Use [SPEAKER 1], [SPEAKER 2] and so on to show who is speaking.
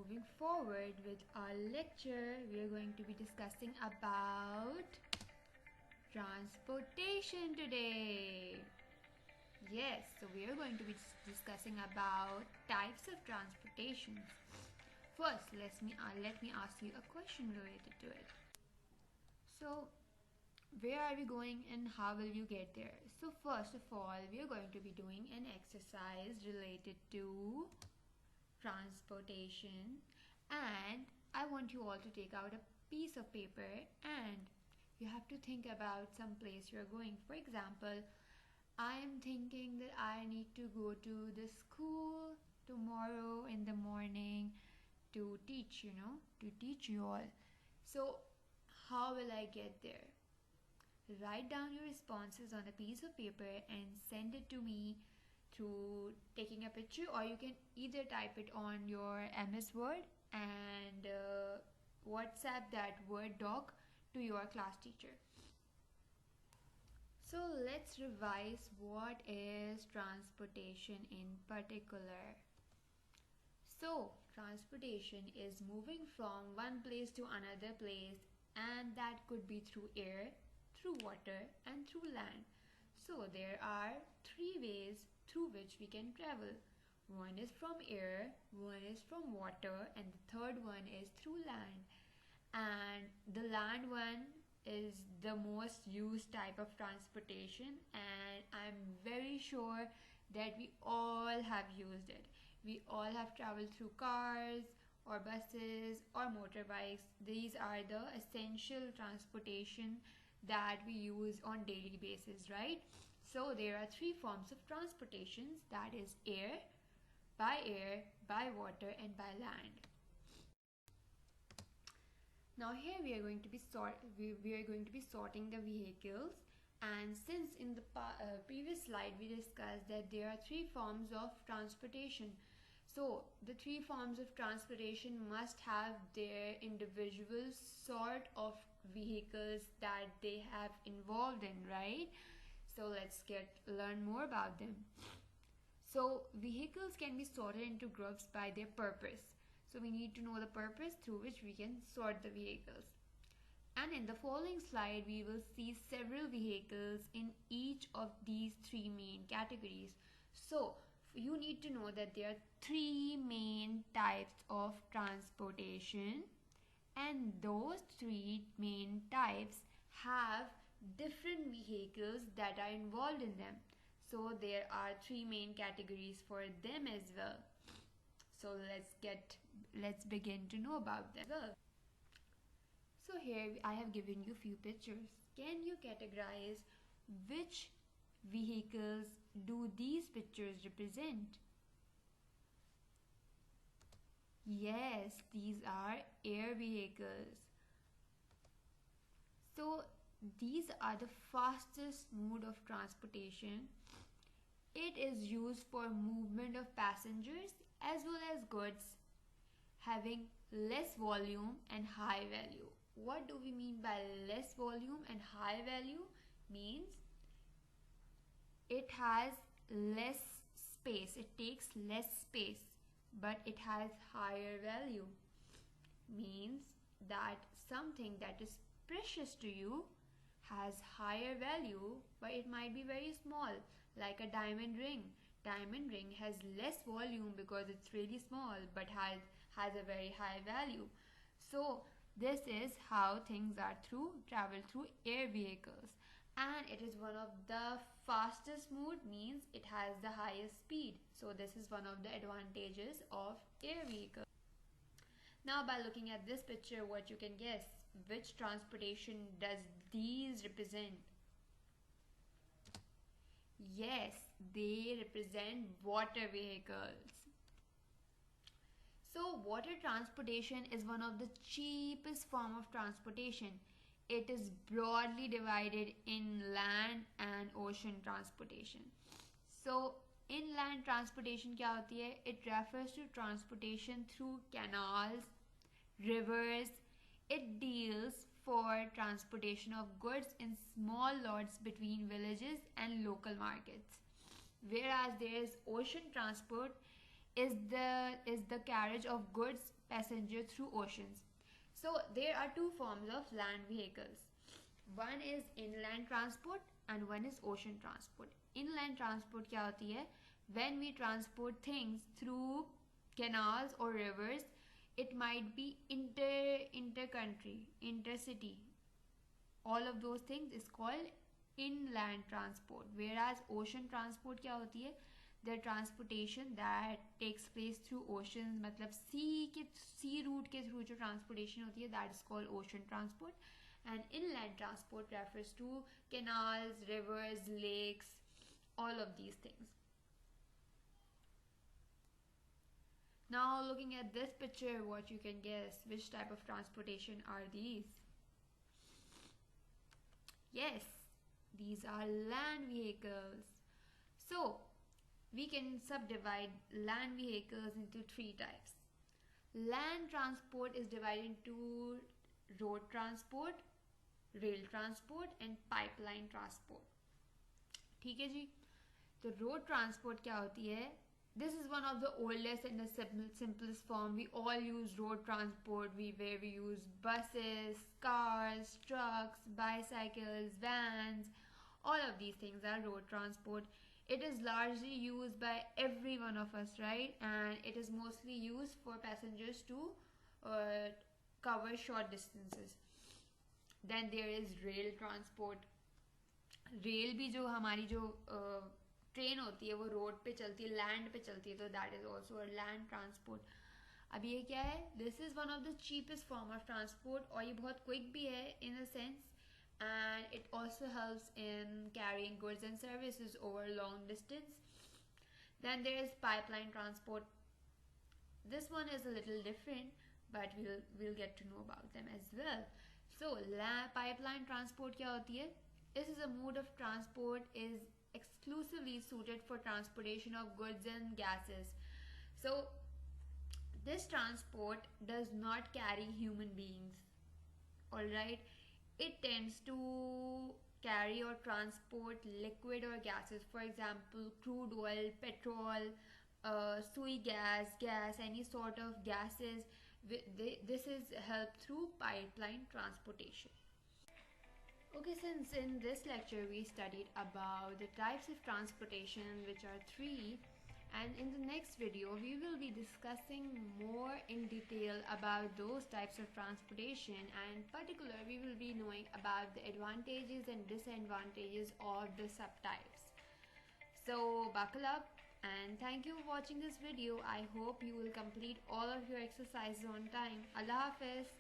[SPEAKER 1] moving forward with our lecture, we are going to be discussing about transportation today. Yes, so we are going to be discussing about types of transportation. First, let me ask you a question related to it. So, where are we going and how will you get there? So, first of all, we are going to be doing an exercise related to transportation, and I want you all to take out a piece of paper and you have to think about some place you're going. For example, I am thinking that I need to go to the school tomorrow in the morning to teach, to teach you all. So, how will I get there? Write down your responses on a piece of paper and send it to me through taking a picture, or you can either type it on your MS Word and WhatsApp that Word doc to your class teacher. So let's revise what is transportation in particular. So transportation is moving from one place to another place, and that could be through air, through water and through land. So there are three ways through which we can travel. One is from air, one is from water, and the third one is through land. And the land one is the most used type of transportation, and I'm very sure that we all have used it. We all have traveled through cars or buses or motorbikes. These are the essential transportation that we use on daily basis, right? So there are three forms of transportations, that is air, by water and by land. Now here we are going to be sorting the vehicles, and since in the previous slide we discussed that there are three forms of transportation, so the three forms of transportation must have their individual sort of vehicles that they have involved in, right? So let's learn more about them. So vehicles can be sorted into groups by their purpose. So we need to know the purpose through which we can sort the vehicles. And in the following slide, we will see several vehicles in each of these three main categories. So you need to know that there are three main types of transportation, and those three main types have different vehicles that are involved in them. So there are three main categories for them as well. So let's begin to know about them. So here I have given you few pictures. Can you categorize which vehicles do these pictures represent? Yes, these are air vehicles. So these are the fastest mode of transportation. It is used for movement of passengers as well as goods, having less volume and high value. What do we mean by less volume and high value? Means it has less space, it takes less space, but it has higher value. Means that something that is precious to you has higher value, but it might be very small, like a diamond ring. Diamond ring has less volume because it's really small, but has a very high value. So this is how things are traveled through air vehicles, and it is one of the fastest mode, means it has the highest speed. So this is one of the advantages of air vehicles. Now by looking at this picture, what you can guess, which transportation does these represent? Yes, they represent water vehicles. So water transportation is one of the cheapest form of transportation. It is broadly divided in land and ocean transportation. So inland transportation क्या होती है? It refers to transportation through canals, rivers. It deals for transportation of goods in small lots between villages and local markets. Whereas there is ocean transport, is the carriage of goods, passenger through oceans. So there are two forms of land vehicles. One is inland transport and one is ocean transport. Inland transport क्या होती है? When we transport things through canals or rivers, it might be inter-country, intercity. All of those things is called inland transport. Whereas ocean transport क्या होती है? The transportation that takes place through oceans, मतलब sea route के through जो transportation होती है, that is called ocean transport. And inland transport refers to canals, rivers, lakes, all of these things. Now looking at this picture, what you can guess, which type of transportation are these? Yes, these are land vehicles. So we can subdivide land vehicles into three types. Land transport is divided into road transport, rail transport and pipeline transport. ठीक है जी. तो road transport क्या होती है? This is one of the oldest and the simplest form. We all use road transport. Where we use buses, cars, trucks, bicycles, vans. All of these things are road transport. It is largely used by every one of us, right? And it is mostly used for passengers to cover short distances. Then there is rail transport. Rail भी जो हमारी जो train होती है वो road पे चलती है, लैंड पे चलती है, तो that is also a land transport. अब ये क्या है? This is one of the cheapest form of transport और ये बहुत क्विक भी है in a sense, and it also helps in carrying goods and services over long distance. Then there is pipeline transport. This one is a little different, but we'll get to know about them as well. So pipeline transport क्या होती है? This is a mode of transport is exclusively suited for transportation of goods and gases. So this transport does not carry human beings. Alright, it tends to carry or transport liquid or gases, for example crude oil, petrol, soy gas, any sort of gases. This is helped through pipeline transportation. Okay, since in this lecture we studied about the types of transportation, which are three, and in the next video we will be discussing more in detail about those types of transportation, and in particular we will be knowing about the advantages and disadvantages of the subtypes. So buckle up and thank you for watching this video. I hope you will complete all of your exercises on time. Allah Hafiz.